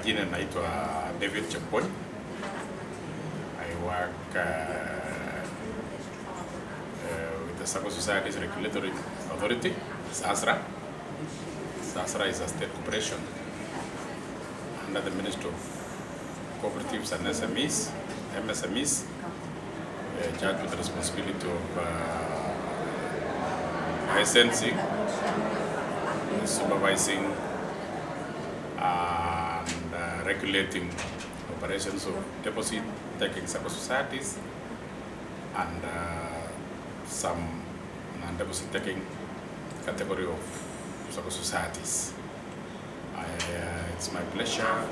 majina naitwa David Chepkoi. I work with the Saccos and SocietiesRegulatory Authority, SASRA. SASRA is a state corporation under the Ministry of Cooperatives and SMEs, MSMEs, charged with the responsibility of licensing, supervising, and regulating operations of deposit-taking Saccos societies and some non-deposit-taking category of Saccos societies. It's my pleasure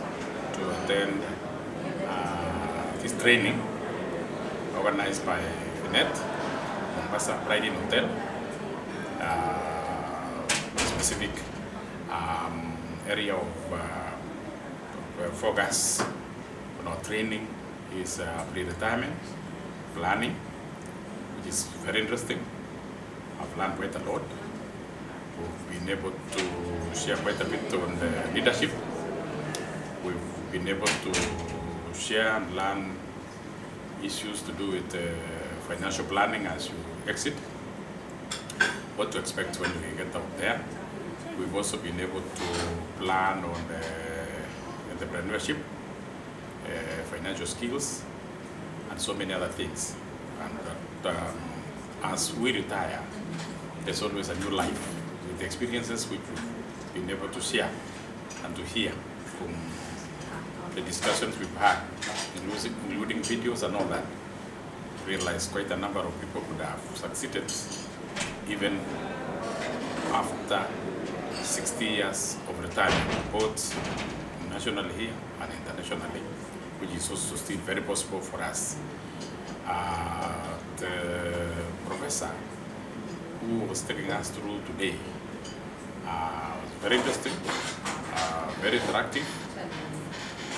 to attend this training organized by Finnet, Mombasa Pride in Hotel, specific area of focus on our training is pre-retirement planning, which is very interesting. I've learned quite a lot. We've been able to share quite a bit on the leadership. We've been able to share and learn issues to do with financial planning as you exit, what to expect when we get out there. We've also been able to plan on entrepreneurship, financial skills, and so many other things. And that as we retire, there's always a new life with the experiences which we've been able to share and to hear from the discussions we've had, including videos and all that. Realize quite a number of people could have succeeded even after 60 years of retirement, both nationally here and internationally, which is also still very possible for us. The professor who was taking us through today was very interesting, very interactive,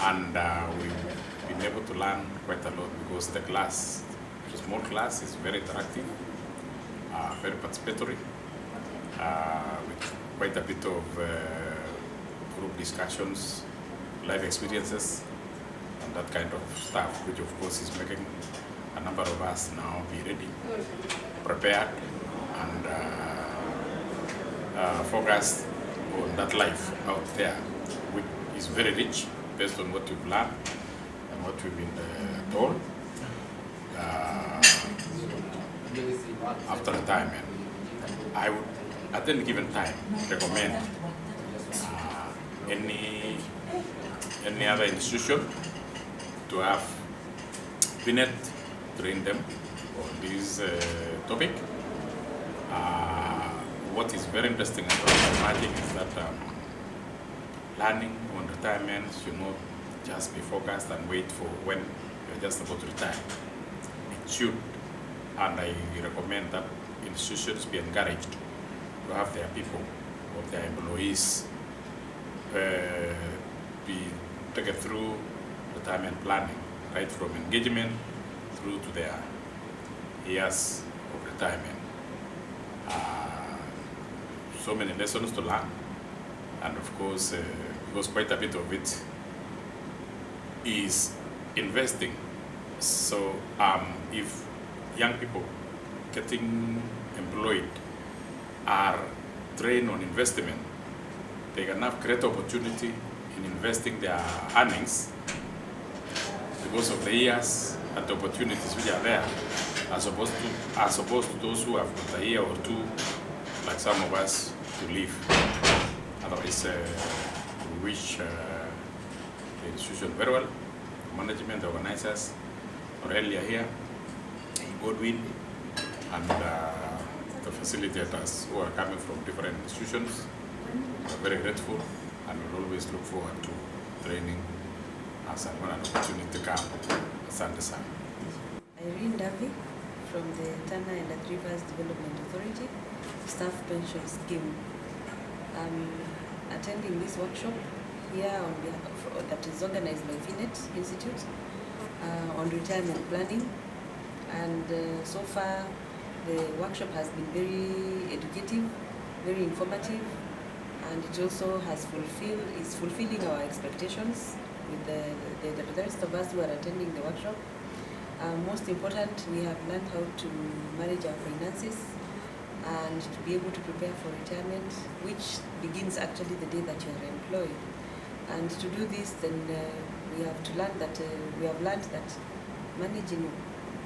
and we've been able to learn quite a lot because the class, the small class, is very interactive, very participatory, with quite a bit of group discussions, life experiences, and that kind of stuff, which of course is making a number of us now be ready, prepared, and focused on that life out there, which is very rich based on what we've learned and what we've been told after retirement. I would, at any given time, recommend any other institution to have Finnet train them on this topic. What is very interesting about emerging is that planning on retirement should not just be focused and wait for when you're just about to retire. It should, and I recommend that institutions be encouraged to have their people or their employees be taken through retirement planning, right from engagement through to their years of retirement. So many lessons to learn, and of course, because quite a bit of it is investing. So if young people getting employed are trained on investment, they can have great opportunity in investing their earnings because of the years and the opportunities which are there, as opposed to those who have got a year or two, like some of us, to live. Otherwise, we wish the institution very well, management, organizers, Aurelia here, Godwin, and the facilitators who are coming from different institutions. We're very grateful and will always look forward to training as and when an opportunity comes. Asante sana. Irene Ndavi from the Tana and Athi Rivers Development Authority, Staff Pension Scheme. I'm attending this workshop here on behalf of, that is organized by Finnet Institute on retirement planning, and so far the workshop has been very educative, very informative, and it also is fulfilling our expectations with the rest of us who are attending the workshop. Most important, we have learned how to manage our finances and to be able to prepare for retirement, which begins actually the day that you are employed. And to do this, then we have learned that managing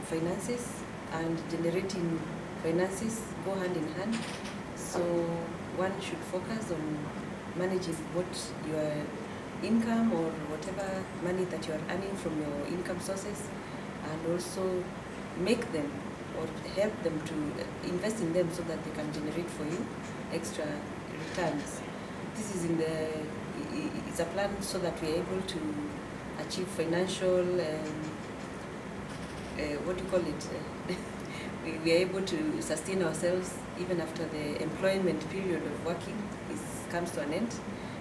finances and generating finances go hand in hand. So one should focus on managing what your income or whatever money that you are earning from your income sources, and also make them or help them to invest in them so that they can generate for you extra returns. This is it's a plan so that we are able to achieve financial, we are able to sustain ourselves even after the employment period of working comes to an end,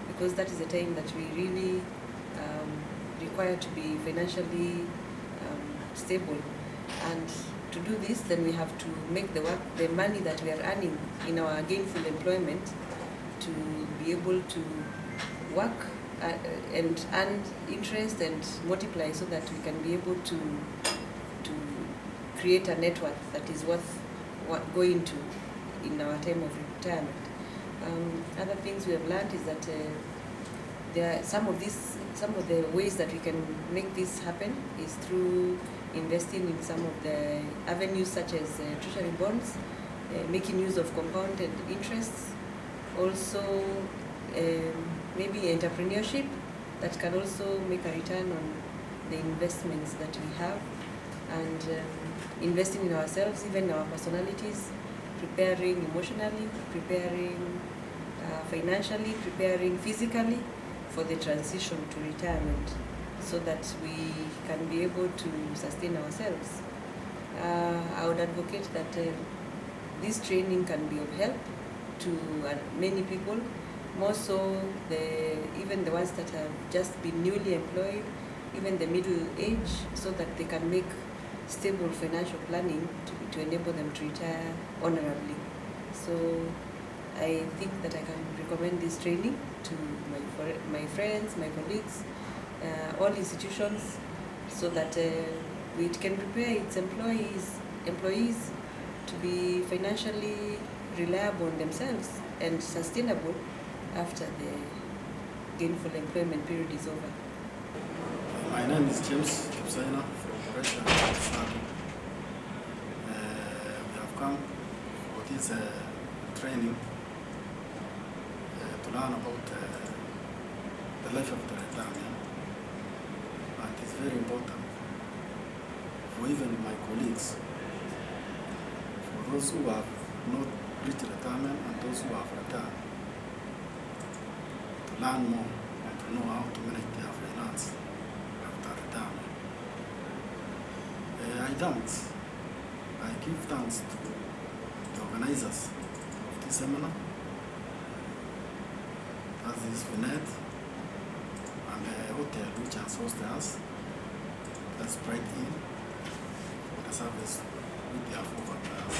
because that is the time that we really require to be financially stable. And to do this, then we have to make the money that we are earning in our gainful employment to be able to work and earn interest and multiply, so that we can be able to create a net worth that is worth going to in our time of retirement. Other things we have learned is that there are some of the ways that we can make this happen is through investing in some of the avenues such as treasury bonds, making use of compounded interests, also maybe entrepreneurship that can also make a return on the investments that we have, and investing in ourselves, even our personalities, preparing emotionally, preparing financially, preparing physically for the transition to retirement, so that we can be able to sustain ourselves. I would advocate that this training can be of help to many people, more so even the ones that have just been newly employed, even the middle age, so that they can make stable financial planning to enable them to retire honorably. So I think that I can recommend this training to my friends, my colleagues, all institutions, so that it can prepare its employees to be financially reliable on themselves and sustainable after the gainful employment period is over. My name is James Kipsaina from Operation Saccos. We have come for this training to learn about the life of the retirement, and it's very important for even my colleagues, for those who have not reached retirement and those who have retired, to learn more and to know how to manage their finance after retirement. I give thanks to the organizers of this seminar, as is Finnet and the hotel which has hosted us, that's Bright Inn, for the service which they have offered us.